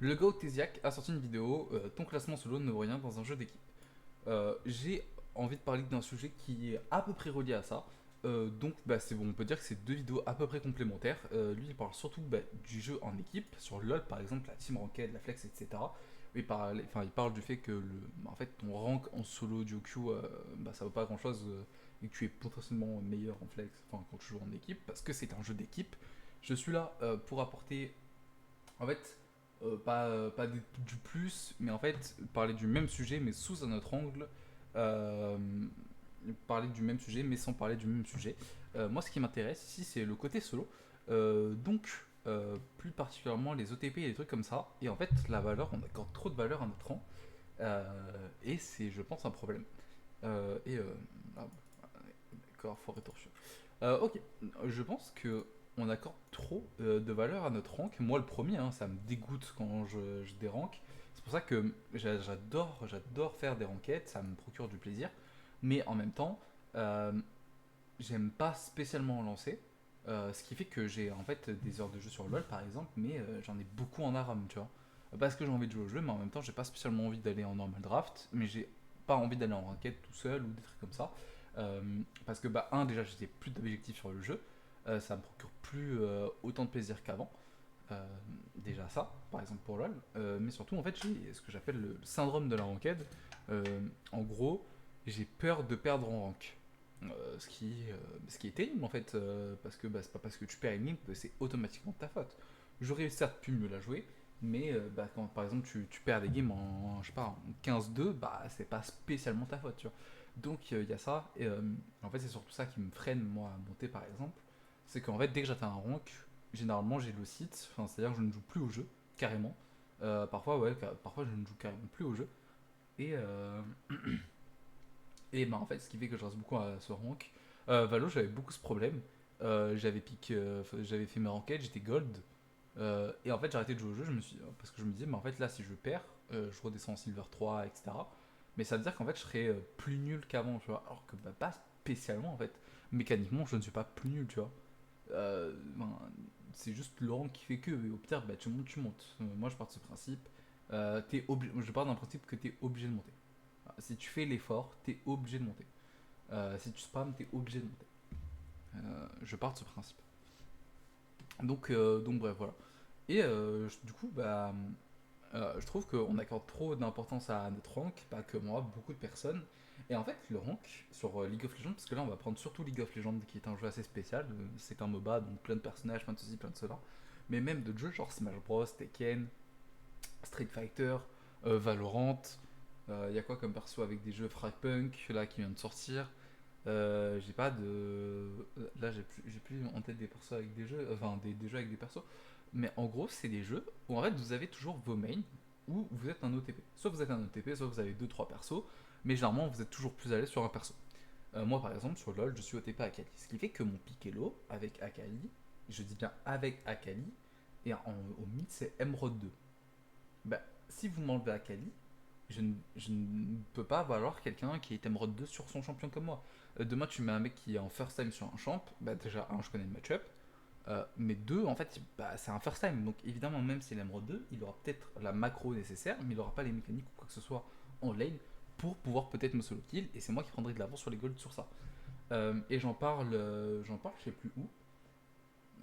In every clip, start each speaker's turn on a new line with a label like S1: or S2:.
S1: Le gars Tesiac a sorti une vidéo, ton classement solo ne vaut rien dans un jeu d'équipe. J'ai envie de parler d'un sujet qui est à peu près relié à ça. Donc bah, c'est bon, on peut dire que c'est deux vidéos à peu près complémentaires. Lui il parle surtout bah, du jeu en équipe, sur LoL par exemple, la team ranked, la flex, etc. Il parle du fait que en fait, ton rank en solo du OQ, bah, ça vaut pas grand chose et que tu es potentiellement meilleur en flex quand tu joues en équipe parce que c'est un jeu d'équipe. Je suis là pour apporter en fait, pas du plus, mais en fait, parler du même sujet, mais sous un autre angle. Euh, Parler du même sujet, mais sans parler du même sujet. Moi, ce qui m'intéresse ici, c'est le côté solo. Plus particulièrement les OTP et les trucs comme ça. Et en fait, la valeur, on accorde trop de valeur à notre rang. Et c'est, je pense, un problème. Et ah, d'accord, forêt torchue. Ok, je pense que on accorde trop de valeur à notre rank. Moi, le premier, hein, ça me dégoûte quand je déranque. C'est pour ça que j'adore faire des ranquettes, ça me procure du plaisir. Mais en même temps, euh, j'aime pas spécialement en lancer. Ce qui fait que j'ai en fait des heures de jeu sur LoL par exemple, mais j'en ai beaucoup en ARAM, tu vois. Parce que j'ai envie de jouer au jeu, mais en même temps, j'ai pas spécialement envie d'aller en normal draft, mais j'ai pas envie d'aller en ranked tout seul ou des trucs comme ça. Euh, Parce que, bah, déjà, j'ai plus d'objectifs sur le jeu, ça me procure plus autant de plaisir qu'avant. Euh, Déjà ça, par exemple pour LoL, mais surtout, en fait, j'ai ce que j'appelle le syndrome de la ranked. En gros, j'ai peur de perdre en rank. Ce qui est terrible en fait, parce que bah, c'est pas parce que tu perds une ligne que c'est automatiquement de ta faute. J'aurais certes pu mieux la jouer, mais bah, quand par exemple tu perds des games je sais pas, en 15-2, bah c'est pas spécialement ta faute, tu vois. Donc il y a ça, et en fait c'est surtout ça qui me freine moi à monter par exemple, c'est qu'en fait dès que j'atteins un rank, généralement j'ai le site, enfin, c'est-à-dire que je ne joue plus au jeu, carrément. Parfois ouais, parfois je ne joue carrément plus au jeu, et bah en fait, ce qui fait que je reste beaucoup à ce rank. Valo, j'avais beaucoup ce problème. J'avais fait mes ranked, j'étais gold. Et en fait, j'ai arrêté de jouer au jeu, parce que je me disais, mais en fait, là, si je perds, je redescends en silver 3, etc. Mais ça veut dire qu'en fait, je serais plus nul qu'avant, tu vois. Alors que bah, pas spécialement, en fait. Mécaniquement, je ne suis pas plus nul, tu vois. Ben, c'est juste le rank qui fait que, et au pire, bah, tu montes, tu montes. Moi, je pars de ce principe. Je pars d'un principe que tu es obligé de monter. Si tu fais l'effort, t'es obligé de monter. Si tu spams, t'es obligé de monter. Je pars de ce principe. Donc bref, voilà. Et du coup, bah, je trouve qu'on accorde trop d'importance à notre rank, pas que moi, beaucoup de personnes. Et en fait, le rank sur League of Legends, parce que là, on va prendre surtout League of Legends, qui est un jeu assez spécial. C'est un MOBA, donc plein de personnages, plein de ceci, plein de cela. Mais même de jeux genre Smash Bros, Tekken, Street Fighter, Valorant. Il y a quoi comme perso avec des jeux Fragpunk là qui vient de sortir. J'ai pas de. Là, j'ai plus en tête des persos avec des jeux. Enfin, des jeux avec des persos. Mais en gros, c'est des jeux où en fait vous avez toujours vos mains ou vous êtes un OTP. Soit vous êtes un OTP, soit vous avez deux trois persos. Mais généralement, vous êtes toujours plus à l'aise sur un perso. Moi, par exemple, sur LoL, je suis OTP Akali. Ce qui fait que mon Piccolo avec Akali, je dis bien avec Akali, et au mid, c'est Emerald 2. Bah, si vous m'enlevez Akali, je ne peux pas valoir quelqu'un qui est Emerald 2 sur son champion comme moi. Demain, tu mets un mec qui est en first time sur un champ, bah déjà, un, je connais le match-up, mais deux, en fait, bah, c'est un first time. Donc évidemment, même si l'Emerald 2, il aura peut-être la macro nécessaire, mais il n'aura pas les mécaniques ou quoi que ce soit en lane pour pouvoir peut-être me solo kill, et c'est moi qui prendrai de l'avance sur les golds sur ça. Et j'en parle, je sais plus où.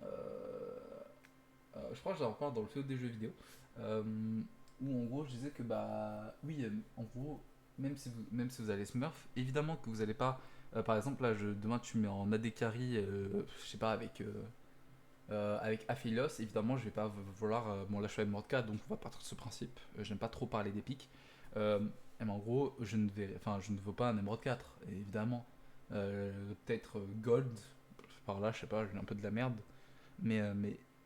S1: Je crois que j'en parle dans le féo des jeux vidéo. Euh, Où en gros je disais que bah oui, en gros, même si vous allez smurf, évidemment que vous allez pas. Par exemple, là, demain tu mets en AD carry, je sais pas, avec Aphelios, évidemment je vais pas vouloir. Bon, là je suis avec Mordka, donc on va partir de ce principe. J'aime pas trop parler des pics. Euh, mais en gros, je ne veux pas un Emerald 4, évidemment. Peut-être Gold, par là, je sais pas, j'ai un peu de la merde. Mais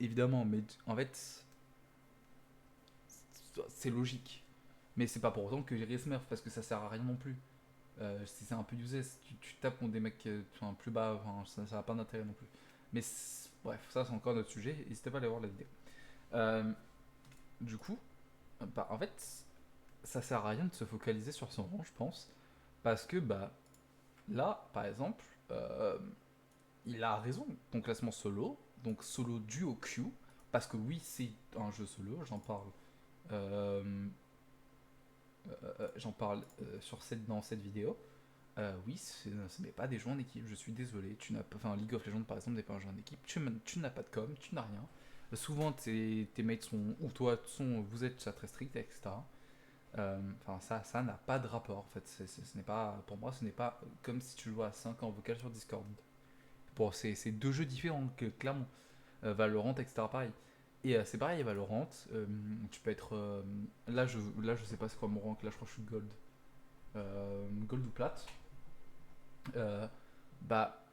S1: évidemment, mais en fait, c'est logique. Mais c'est pas pour autant que j'irai Smurf parce que ça sert à rien non plus. C'est un peu usé, si tu tapes contre des mecs plus bas, enfin, ça n'a pas d'intérêt non plus. Mais bref, ça c'est encore notre sujet, n'hésitez pas à aller voir la vidéo. Euh, du coup, bah, en fait, ça sert à rien de se focaliser sur son rang, je pense. Parce que bah, là, par exemple, il a raison, ton classement solo, donc solo dû au Q, parce que oui, c'est un jeu solo, j'en parle Euh, J'en parle dans cette vidéo. Oui, ce n'est pas des jeux en équipe, je suis désolé. Tu n'as pas, enfin, League of Legends par exemple n'est pas un jeu en équipe. Tu n'as pas de com, tu n'as rien. Souvent tes mates sont, ou toi, vous êtes chat très strict, etc. Enfin, ça n'a pas de rapport en fait. Ce n'est pas, pour moi, ce n'est pas comme si tu jouais à 5 en vocal sur Discord. Bon, c'est deux jeux différents, clairement. Valorant, etc. Pareil. Et c'est pareil, Valorant, tu peux être. Là, je sais pas c'est quoi mon rank, là je crois que je suis gold. Gold ou plate. Euh, Bah,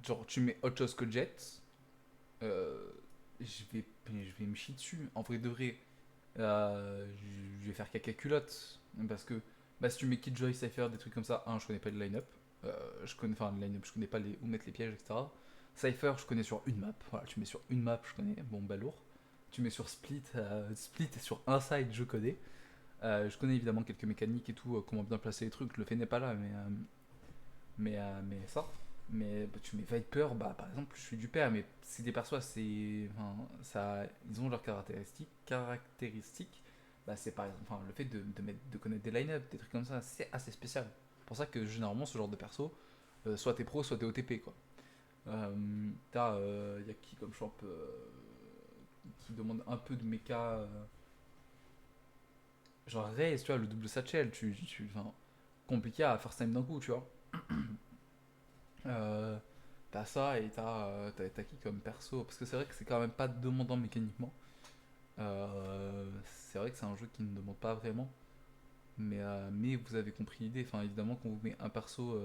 S1: genre, tu mets autre chose que Jet, euh, je vais me chier dessus. En vrai de vrai, je vais faire caca culotte. Parce que bah, si tu mets Killjoy, Cypher, des trucs comme ça, je connais pas le line-up. Je connais, enfin, le line-up, je connais pas où mettre les pièges, etc. Cypher, je connais sur une map. Voilà, tu mets sur une map, je connais. Bon, bah lourd. Tu mets sur Split, Split sur un side, je connais. Je connais évidemment quelques mécaniques et tout, comment bien placer les trucs. Le fait n'est pas là, mais ça. Mais bah, tu mets Viper, bah par exemple, je suis du père, mais c'est des persos enfin, ça, ils ont leurs caractéristiques. Bah, c'est par exemple, enfin, le fait de connaître des line-up, des trucs comme ça, c'est assez spécial. C'est pour ça que généralement, ce genre de perso, soit t'es pro, soit t'es OTP, quoi. Y a qui comme champ qui demande un peu de méca, genre Raze, tu vois, le double satchel, enfin, compliqué à first time d'un coup, tu vois. Euh, T'as ça et t'as qui comme perso. Parce que c'est vrai que c'est quand même pas demandant mécaniquement. C'est vrai que c'est un jeu qui ne demande pas vraiment. Mais vous avez compris l'idée. Enfin, évidemment, quand vous mettez un perso,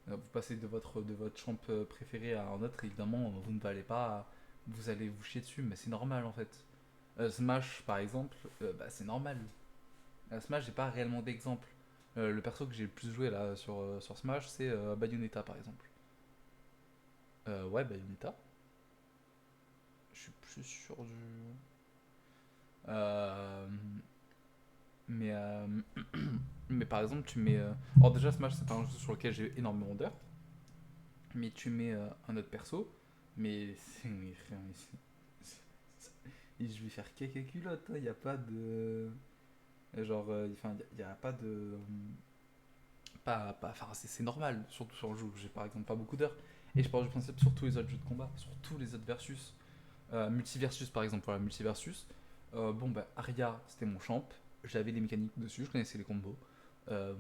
S1: vous passez de votre champ préféré à un autre, évidemment, vous ne valez pas. Vous allez vous chier dessus, mais c'est normal en fait. Smash, par exemple, bah, c'est normal. Smash, j'ai pas réellement d'exemple. Le perso que j'ai le plus joué là sur Smash, c'est Bayonetta par exemple. Ouais, Bayonetta. Je suis plus sûr du. Euh, mais, euh, mais par exemple, tu mets. Alors, déjà, Smash, c'est pas un jeu sur lequel j'ai énormément d'heures. Mais tu mets un autre perso. Mais c'est. Et je vais faire caca culotte, il n'y a pas de. Genre, enfin, il n'y a pas de. Enfin, c'est normal, surtout sur le jeu où j'ai par exemple pas beaucoup d'heures. Et je pars du principe sur tous les autres jeux de combat, sur tous les autres versus. Multiversus par exemple, voilà, Multiversus. Bon, bah, Arya, c'était mon champ. J'avais des mécaniques dessus, je connaissais les combos. Euh,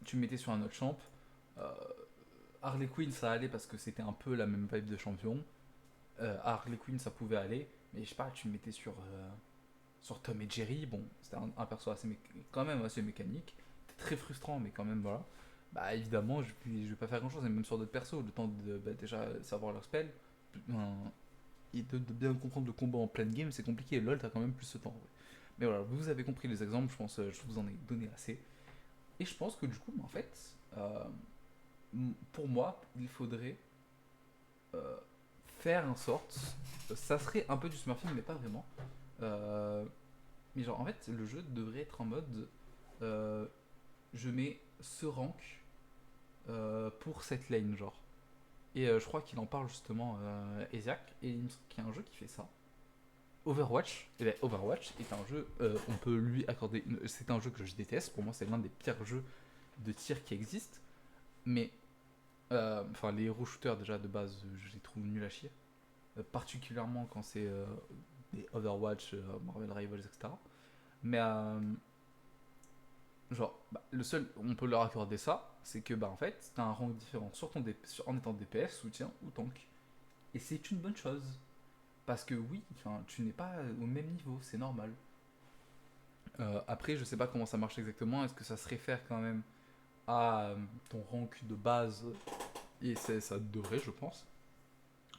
S1: Tu me mettais sur un autre champ. Euh, Harley Quinn, ça allait parce que c'était un peu la même vibe de champion. Harley Quinn, ça pouvait aller. Mais je sais pas, tu me mettais sur Tom et Jerry. Bon, c'était un perso quand même assez mécanique. C'était très frustrant, mais quand même, voilà. Bah, évidemment, je vais pas faire grand chose, et même sur d'autres persos, le temps de bah, déjà savoir leur spell. Et de bien comprendre le combat en pleine game, c'est compliqué. LoL, t'as quand même plus ce temps. Ouais. Mais voilà, vous avez compris les exemples, je pense, je vous en ai donné assez. Et je pense que du coup, en fait, pour moi, il faudrait euh, faire en sorte. Ça serait un peu du smurfing, mais pas vraiment. Euh, mais genre, en fait, le jeu devrait être en mode euh, je mets ce rank pour cette lane, genre. Et je crois qu'il en parle justement, Ezyak, et il me semble qu'il y a un jeu qui fait ça. Overwatch, eh bien, Overwatch est un jeu, on peut lui accorder. C'est un jeu que je déteste, pour moi c'est l'un des pires jeux de tir qui existent, mais enfin les hero shooters déjà de base, je les trouve nuls à chier, particulièrement quand c'est des Overwatch, Marvel Rivals, etc. Mais genre, bah, le seul, on peut leur accorder ça, c'est que bah en fait, t'as un rang différent en étant DPS, soutien ou tank, et c'est une bonne chose. Parce que oui, enfin, tu n'es pas au même niveau, c'est normal. Après, je sais pas comment ça marche exactement. Est-ce que ça se réfère quand même à ton rank de base? Et ça devrait, je pense.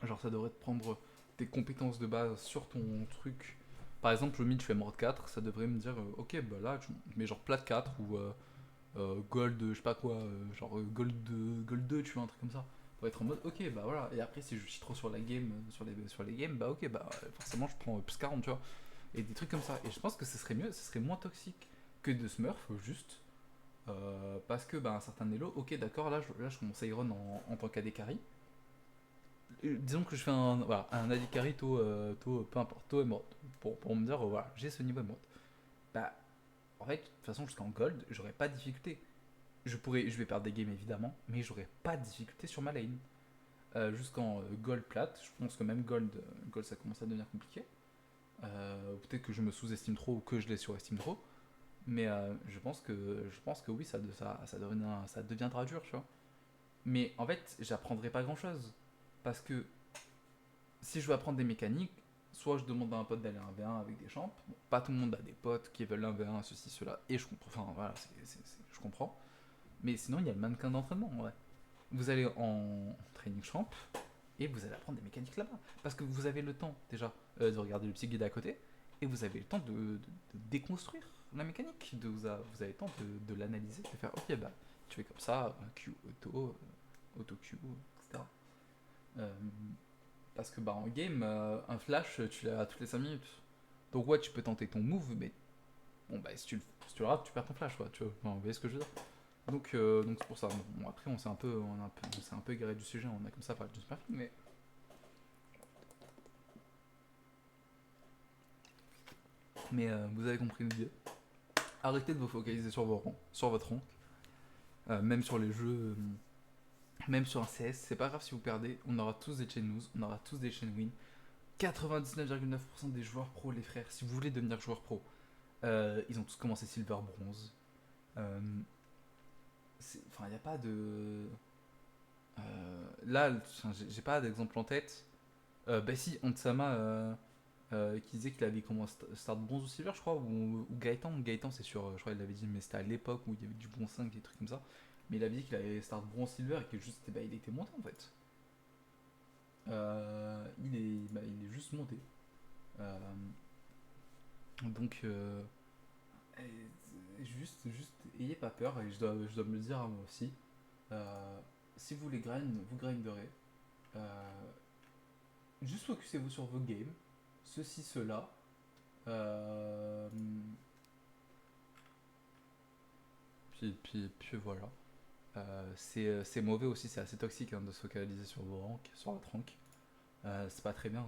S1: Genre, ça devrait te prendre tes compétences de base sur ton truc. Par exemple, le mid, tu fais mort 4, ça devrait me dire, ok, bah là, tu mets genre plat 4 ou gold, je sais pas quoi, genre gold 2, tu vois, un truc comme ça. Pour être en mode, ok, bah voilà. Et après, si je suis trop sur la game, sur les games, bah ok, bah forcément, je prends plus 40, tu vois. Et des trucs comme ça. Et je pense que ce serait mieux, ce serait moins toxique que de smurf, juste. Parce que, bah, un certain elo, ok, d'accord, là je commence à Iron en tant qu'AD carry. disons que je fais voilà, un AD carry tôt, peu importe, tôt émeraude, pour me dire, voilà, j'ai ce niveau émeraude. Bah, en fait, de toute façon, jusqu'en gold, j'aurais pas de difficulté. Je vais perdre des games évidemment, mais j'aurais pas de difficulté sur ma lane. Jusqu'en gold plate, je pense que même gold ça commence à devenir compliqué. Peut-être que je me sous-estime trop ou que je les surestime trop. Mais je pense que oui, ça deviendra dur, tu vois. Mais en fait, j'apprendrai pas grand-chose. Parce que si je veux apprendre des mécaniques, soit je demande à un pote d'aller à un V1 avec des champs. Bon, pas tout le monde a des potes qui veulent un V1, ceci, cela. Et je comprends, enfin voilà, je comprends. Mais sinon, il y a le mannequin d'entraînement, en vrai. Vous allez en training champ et vous allez apprendre des mécaniques là-bas. Parce que vous avez le temps déjà de regarder le petit guide à côté et vous avez le temps de déconstruire la mécanique. Vous avez le temps de l'analyser, de faire ok, bah tu fais comme ça, Q auto Q, etc. Euh, Parce que bah en game, un flash, tu l'as toutes les 5 minutes. Donc ouais, tu peux tenter ton move, mais bon bah si tu le rates, tu perds ton flash, quoi. Tu vois, enfin, vous voyez ce que je veux dire. Donc c'est pour ça. Bon, après, on s'est un peu égaré du sujet, on a comme ça parlé de Smurfing, mais vous avez compris l'idée. Arrêtez de vous focaliser sur vos rangs, sur votre rank, même sur les jeux, même sur un CS, c'est pas grave si vous perdez, on aura tous des chain lose, on aura tous des chain win. 99,9% des joueurs pro, les frères, si vous voulez devenir joueur pro, ils ont tous commencé silver bronze. Euh, Enfin, il n'y a pas de. Là, j'ai pas d'exemple en tête. Bah si, Onsama qui disait qu'il avait commencé start bronze ou silver, je crois, ou Gaëtan c'est sûr, je crois qu'il l'avait dit, mais c'était à l'époque où il y avait du bon 5 des trucs comme ça. Mais il avait dit qu'il avait start bronze silver et que juste, bah, il était monté en fait. Il est juste monté. Euh, donc, juste, ayez pas peur, et je dois me le dire à moi aussi. Euh, Si vous les grind, vous grinderez. Euh, Juste focusez-vous sur vos games, ceci, cela. Euh, puis voilà. C'est mauvais aussi, c'est assez toxique hein, de se focaliser sur vos ranks, sur votre rank. C'est pas très bien,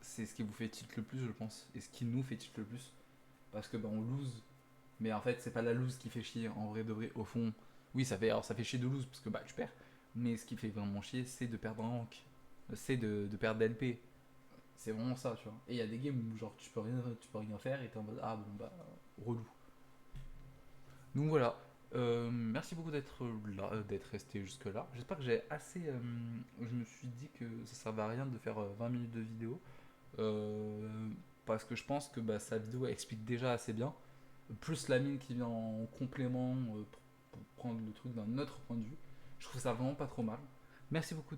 S1: c'est ce qui vous fait tilt le plus, je pense, et ce qui nous fait tilt le plus. Parce que bah, on lose, mais en fait, c'est pas la lose qui fait chier, en vrai de vrai, au fond. Oui, ça fait chier de lose parce que bah, tu perds, mais ce qui fait vraiment chier, c'est de perdre un rank, c'est de perdre d'LP. C'est vraiment ça, tu vois. Et il y a des games où genre tu peux rien faire et t'es en mode ah bon bah relou. Donc voilà. Merci beaucoup d'être là, d'être resté jusque là. J'espère que j'ai assez. Je me suis dit que ça servait à rien de faire 20 minutes de vidéo. euh, Parce que je pense que bah, sa vidéo explique déjà assez bien. Plus la mine qui vient en complément pour prendre le truc d'un autre point de vue. Je trouve ça vraiment pas trop mal. Merci beaucoup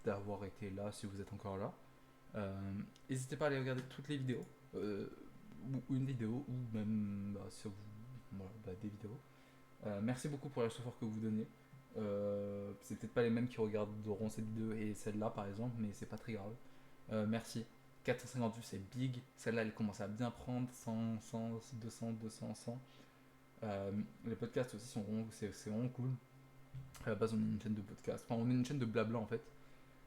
S1: d'avoir été là si vous êtes encore là. N'hésitez pas à aller regarder toutes les vidéos, ou une vidéo, ou même bah, si vous, voilà, bah, des vidéos. Merci beaucoup pour la support que vous donnez. C'est peut-être pas les mêmes qui regarderont cette vidéo et celle-là par exemple, mais c'est pas très grave. Merci. 450 vues, c'est big. Celle-là, elle commence à bien prendre. 100, 100, 200, 200, 100. Les podcasts aussi c'est vraiment cool. À la base, on est une chaîne de podcast. Enfin, on est une chaîne de blabla en fait.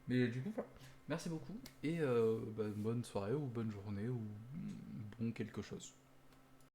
S1: Mais du coup, voilà. Merci beaucoup et bah, bonne soirée ou bonne journée ou bon quelque chose.